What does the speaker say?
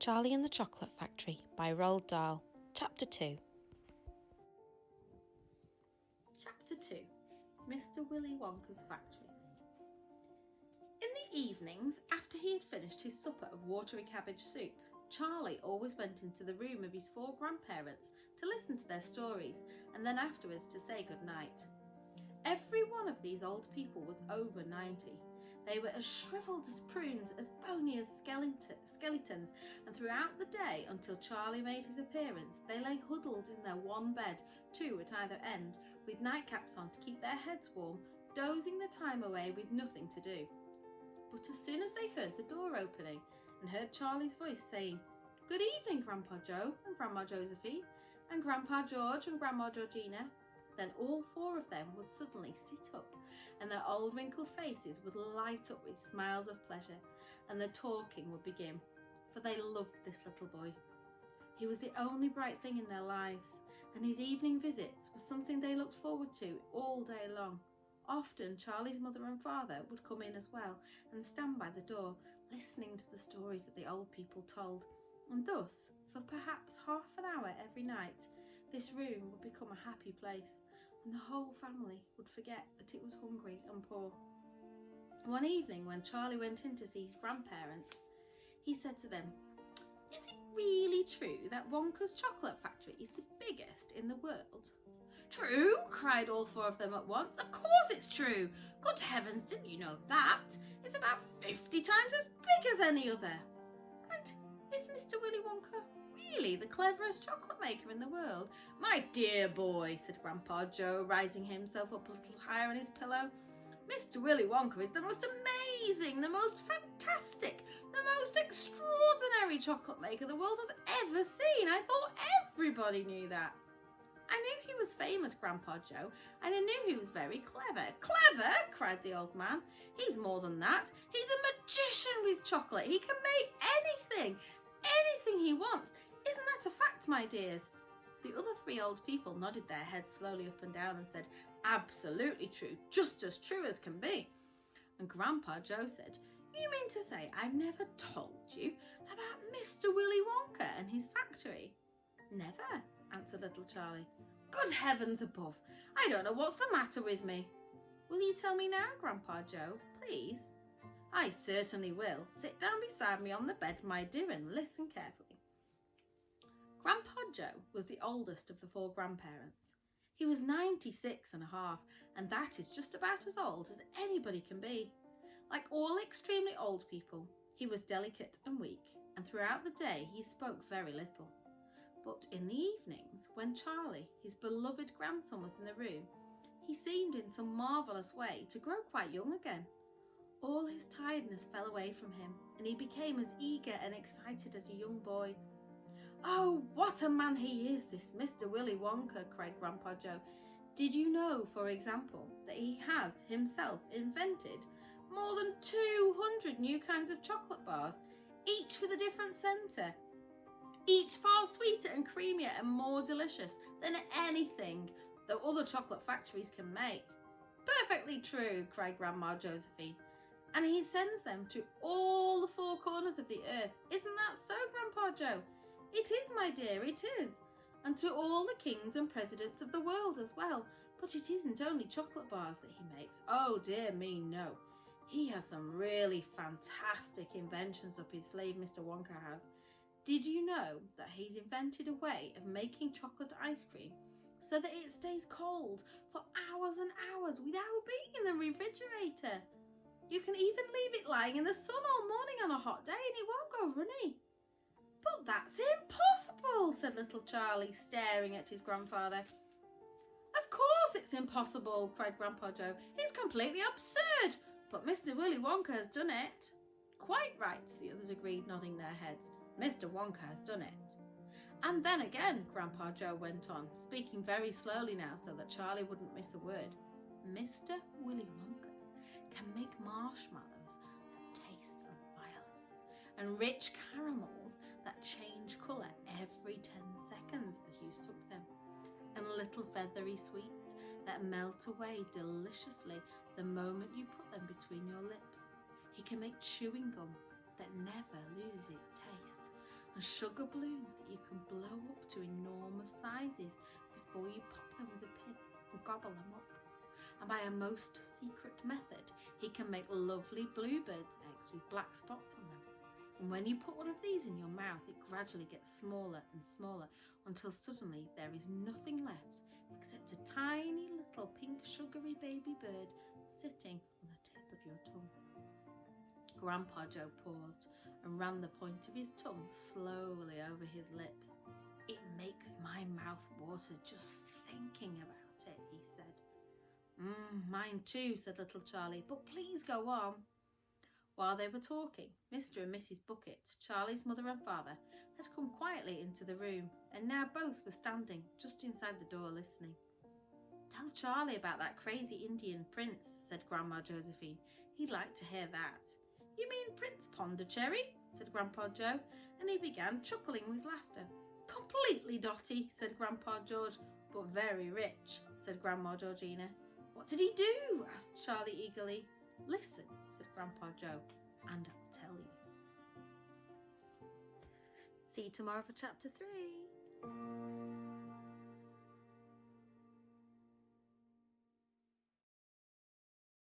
Charlie and the Chocolate Factory by Roald Dahl, Chapter 2. Chapter 2. Mr. Willy Wonka's Factory. In the evenings, after he had finished his supper of watery cabbage soup, Charlie always went into the room of his 4 grandparents to listen to their stories and then afterwards to say good night. Every one of these old people was over 90. They were as shriveled as prunes, as bony as skeletons, and throughout the day, until Charlie made his appearance, they lay huddled in their one bed, 2 at either end, with nightcaps on to keep their heads warm, dozing the time away with nothing to do. But as soon as they heard the door opening and heard Charlie's voice saying, "Good evening, Grandpa Joe and Grandma Josephine, and Grandpa George and Grandma Georgina," then all 4 of them would suddenly sit up, and their old wrinkled faces would light up with smiles of pleasure, and the talking would begin, for they loved this little boy. He was the only bright thing in their lives, and his evening visits was something they looked forward to all day long. Often Charlie's mother and father would come in as well and stand by the door, listening to the stories that the old people told, and thus, for perhaps half an hour every night, this room would become a happy place, and the whole family would forget that it was hungry and poor. One evening, when Charlie went in to see his grandparents, he said to them, "Is it really true that Wonka's Chocolate Factory is the biggest in the world?" "True!" cried all 4 of them at once. "Of course it's true! Good heavens, didn't you know that? It's about 50 times as big as any other. And is Mr. Willy Wonka really the cleverest chocolate maker in the world?" "My dear boy," said Grandpa Joe, rising himself up a little higher on his pillow, "Mr. Willy Wonka is the most amazing, the most fantastic, the most extraordinary chocolate maker the world has ever seen. I thought everybody knew that." "I knew he was famous, Grandpa Joe, and I knew he was very clever." "Clever!" cried the old man. "He's more than that. He's a magician with chocolate. He can make anything he wants. Isn't that a fact, my dears?" The other 3 old people nodded their heads slowly up and down and said, "Absolutely true, just as true as can be." And Grandpa Joe said, "You mean to say I've never told you about Mr. Willy Wonka and his factory?" "Never," answered little Charlie. "Good heavens above, I don't know what's the matter with me." "Will you tell me now, Grandpa Joe, please?" "I certainly will. Sit down beside me on the bed, my dear, and listen carefully." Grandpa Joe was the oldest of the 4 grandparents. He was 96 and a half, and that is just about as old as anybody can be. Like all extremely old people, he was delicate and weak, and throughout the day he spoke very little. But in the evenings, when Charlie, his beloved grandson, was in the room, he seemed in some marvellous way to grow quite young again. All his tiredness fell away from him, and he became as eager and excited as a young boy. "Oh, what a man he is, this Mr. Willy Wonka," cried Grandpa Joe. "Did you know, for example, that he has himself invented more than 200 new kinds of chocolate bars, each with a different centre, each far sweeter and creamier and more delicious than anything the other chocolate factories can make?" "Perfectly true," cried Grandma Josephine. "And he sends them to all the 4 corners of the earth. Isn't that so, Grandpa Joe?" "It is, my dear, it is. And to all the kings and presidents of the world as well. But it isn't only chocolate bars that he makes. Oh dear me, no. He has some really fantastic inventions up his sleeve, Mr. Wonka has. Did you know that he's invented a way of making chocolate ice cream so that it stays cold for hours and hours without being in the refrigerator? You can even leave it lying in the sun all morning on a hot day and it won't go runny." "But that's impossible," said little Charlie, staring at his grandfather. "Of course it's impossible," cried Grandpa Joe. "It's completely absurd. But Mr. Willy Wonka has done it." "Quite right," the others agreed, nodding their heads. "Mr. Wonka has done it." "And then again," Grandpa Joe went on, speaking very slowly now so that Charlie wouldn't miss a word, "Mr. Willy Wonka can make marshmallows that taste of violets, and rich caramels that change colour every 10 seconds as you suck them, and little feathery sweets that melt away deliciously the moment you put them between your lips. He can make chewing gum that never loses its taste, and sugar balloons that you can blow up to enormous sizes before you pop them with a pin and gobble them up. And by a most secret method, he can make lovely bluebirds' eggs with black spots on them. And when you put one of these in your mouth, it gradually gets smaller and smaller until suddenly there is nothing left except a tiny little pink sugary baby bird sitting on the tip of your tongue. Grandpa Joe paused and ran the point of his tongue slowly over his lips. "It makes my mouth water just thinking about it," he said. Mine too," said little Charlie, "but please go on." While they were talking, Mr. and Mrs. Bucket, Charlie's mother and father, had come quietly into the room, and now both were standing just inside the door listening. "Tell Charlie about that crazy Indian prince," said Grandma Josephine. "He'd like to hear that." "You mean Prince Pondicherry?" said Grandpa Joe, and he began chuckling with laughter. "Completely dotty," said Grandpa George. "But very rich," said Grandma Georgina. "What did he do?" asked Charlie eagerly. "Listen," said Grandpa Joe, "and I'll tell you." See you tomorrow for chapter 3.